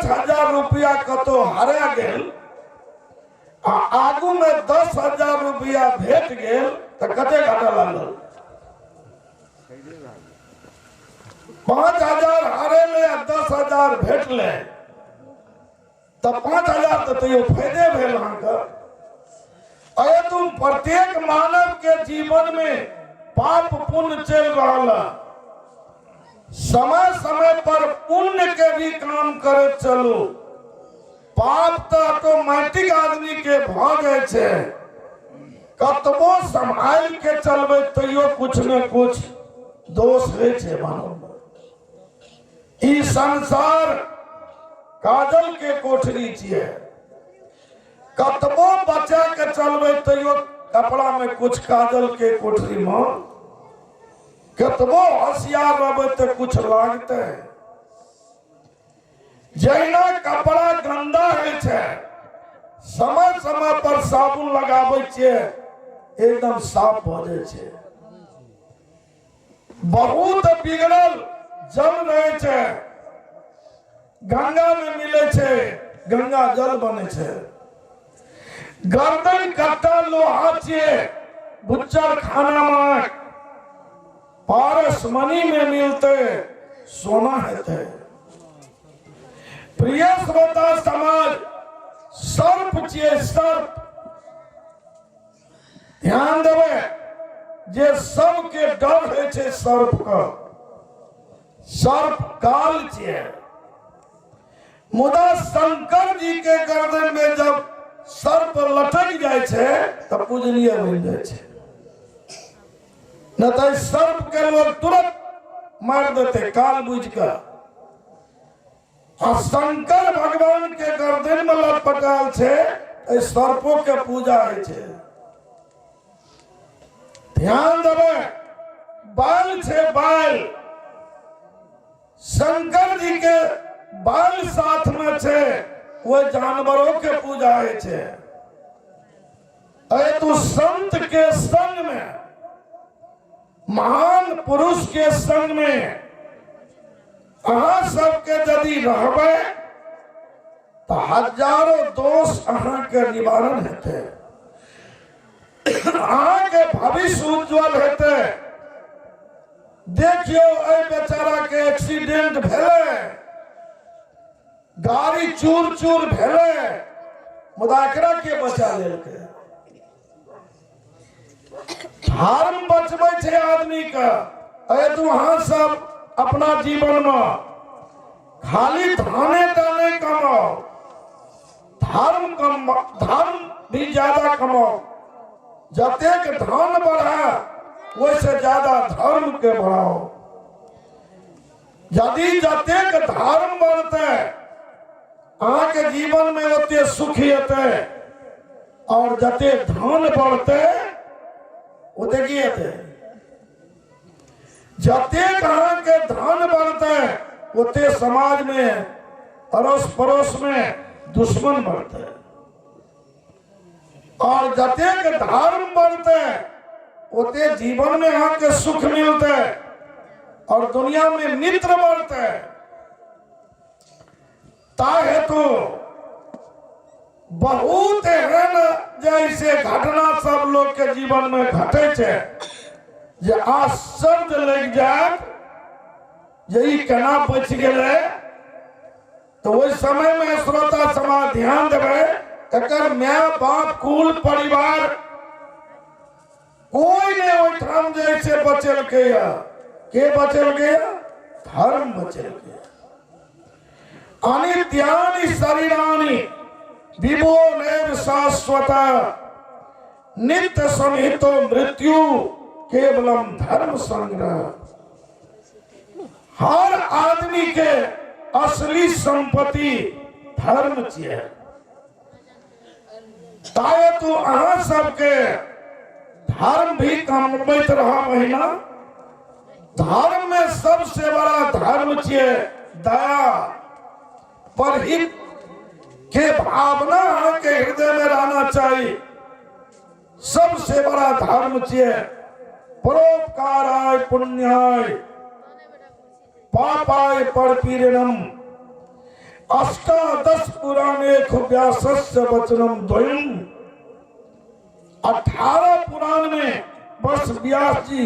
5,000 रुपया कतो हरा गेल आगू में 10,000 रुपया भेट गेल तो कते घाटा लागल? 5,000 हारे ले 10,000 भेट ले तो 5,000 तो तैयो फायदे भेल अहाँके। अरे तुम प्रत्येक मानव के जीवन में पाप पुण्य चल रहा, समय समय पर पुण्य के भी काम करे चलो। पाप तो ऑटोमेटिक आदमी के भ जाए छे, कतबो संभाल के चलबे तैयो कुछ न कुछ दोष है छे मानव। ई संसार काजल के कोठरी छिए, कतबो बचा के चलबे तैयो कपड़ा में कुछ काजल के कोठरी में, कतबो होशियार रहबे तो कुछ लागते। जैना कपड़ा गंदा है छे, समय समय पर साबुन लगाबै छिए एकदम साफ भ जाए छे। बहुत बिगड़ल जल रहे छे, गंगा में मिले छे, गंगा जल बने छे। गर्दन कट्टा लोहा छे, बुच्चर खाना में पारसमणि में मिलते सोना हेते। प्रिय श्रोता समाज, सर्प छे सर्प, ध्यान देवे जे सबके डर है छे सर्प का। सर्प काल छे, मुदा शंकर जी के गर्दन में जब सर्प लटक जाए छे तब पूजनीय बन जाए छे। न तो सर्प के लोग तुरंत मार देते काल बुझ कर। शंकर भगवान के गर्दन में लटपटाल छे, सर्पों के पूजा है छे। ध्यान देवे, बाल छे बाल, शंकर जी के बाल साथ में छे, वो जानवरों के पूजा है छे। अरे तू संत के संग में, महान पुरुष के संग में अहाँ सबके यदि रहबे तो हजारों दोष अहाँ के निवारण हेते, अहाँ के भविष्य उज्जवल हेते। देखियो ए बेचारा के एक्सीडेंट भेले, गाड़ी चूर चूर भेले, मुदाकरा के बचा लेलके। धर्म बचबै छे आदमी का। अरे तू हाँ सब अपना जीवन में खाली धाने दाने कमाओ, धर्म भी ज्यादा कमाओ। जतेक धन बढ़ा वैसे ज्यादा धर्म के बढ़ाओ। यदि जतेक धर्म बढ़ते अहाँ के जीवन में ओते सुख हेते, और जते धन बढ़ते वो देखिए जतेक अहाँ के धन बढ़ते ओते समाज में अड़ोस पड़ोस में दुश्मन बढ़ते, और जतेक धर्म बढ़ते ओते जीवन में अहाँ के सुख मिलते और दुनिया में मित्र बढ़ते। हेतु बहुत एहन जैसे घटना सब लोग के जीवन में घटे छे जे आश्चर्य लग जाए जे ई केना बच गेले। तो वही समय में श्रोता समाज ध्यान देवे, एकर माय बाप कुल परिवार कोई ने ओठाम जैसे बचल के बचल गया, धर्म बचल गया। अनित्यानि शरीराणि विभो नैव शाश्वत, नित्य सन्निहितो मृत्यु केवलम धर्म संग्रह। हर आदमी के असली संपत्ति धर्म छिए। ताए तू अहाँ सबके धर्म भी कमबैत रहा महीना। धर्म में सबसे बड़ा धर्म छिए दया, परहित के भावना के हृदय में रहना चाहिए। सबसे बड़ा धर्म छिए परोपकाराय पुण्याय पापाय परपीड़नम। अष्टादश पुराणे व्यासस्य वचनम द्वयम। 18 पुराण में बस व्यास जी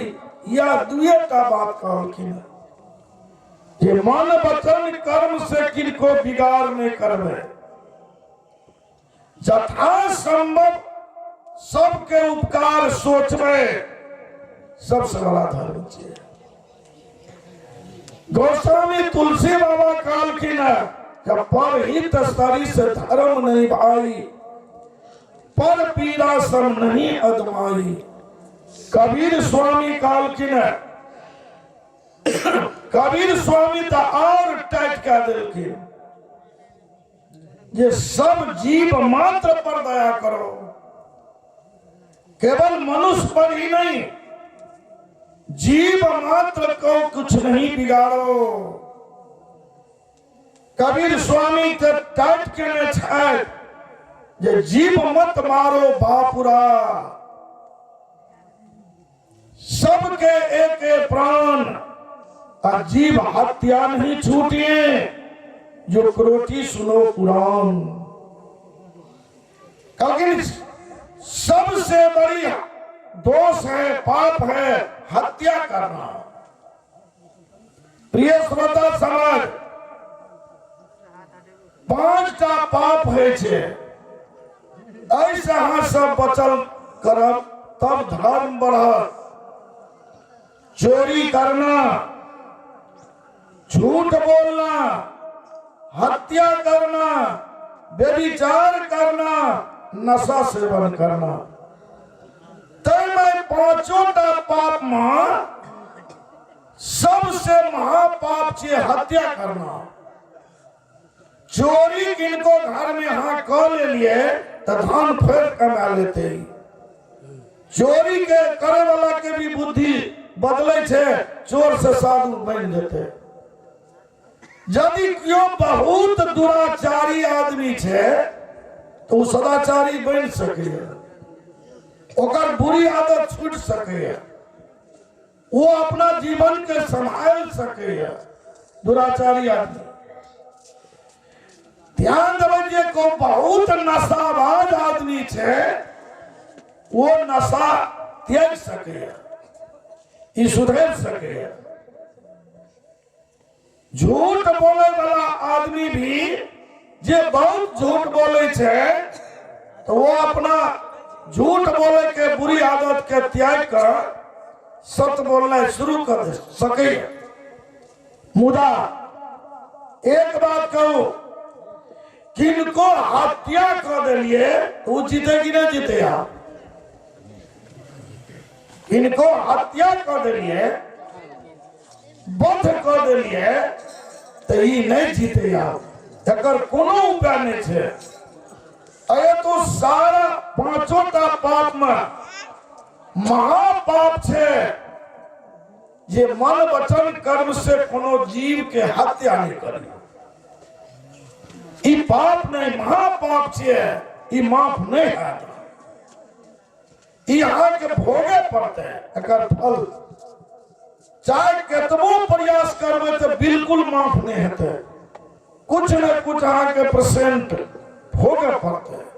या दुएटा बात कहलखिन जे मन वचन कर्म से किनको बिगाड़ नहीं करबे, जथा संभव सबके उपकार सोचबे, सबसे बड़ा धर्म है। गोस्वामी तुलसी बाबा कहलखिन जब पर हित स्तरी से धर्म नहीं भाई, पर पीड़ा सम नहीं अदमाई। कबीर स्वामी कहलखिन, कबीर स्वामी तो और टाइट कह दिलखिन ये सब जीव मात्र पर दया करो, केवल मनुष्य पर ही नहीं, जीव मात्र को कुछ नहीं बिगाड़ो। कबीर स्वामी के टाइट के छाए जे जीव मत मारो बापुरा, सबके एक एक प्राण, और जीव हत्या नहीं छूटिए, जो क्रोटी सुनो पुराण। क्योंकि सबसे बड़ी दोष है, पाप है हत्या करना। प्रिय श्रोता समाज, 5टा पाप है छे, ऐसे हाँ सब बचल करब तब धर्म बढ़त। चोरी करना, झूठ बोलना, हत्या करना, व्यभिचार करना, नशा सेवन करना, तय 5टा पाप में सबसे महापाप छे हत्या करना। चोरी किनको घर में हाँ कर ले लिए तो धन फेर कमा लेते। चोरी के करे वाला के भी बुद्धि बदले छे, चोर से साधु बन जेते। यदि क्यों बहुत दुराचारी आदमी छे तो वो सदाचारी बन सके, ओकर बुरी आदत छूट सके, वो अपना जीवन के संभाल सके। दुराचारी आदमी ध्यान देवे को बहुत नशाबाज आदमी छे, वो नशा त्याग सके, ई सुधर सके। झूठ बोले वाला आदमी भी जे बहुत झूठ बोले छे तो वो अपना झूठ बोले के बुरी आदत के त्याग कर सत्य बोलना शुरू कर सके। मुदा एक बात कहूं, किनको हत्या कर दिलिए तो जीते कि नहीं जीते? आप इनको हत्या कर दिलिए, बध कर दिलिए तो ये नहीं जीते। आप एकर कोनो उपाय नहीं छे। अरे तो सारा 5टा पाप में महापाप छे जे मन वचन कर्म से कोनो जीव के हत्या नहीं करी। ई पाप नहीं महापाप छे, ई माफ नहीं है, यहाँ के भोगे पड़ते हैं एकर फल। चाहे केतबो प्रयास करबे तो बिल्कुल माफ नहीं होते, कुछ न कुछ यहाँ के % भोगे पड़ते हैं।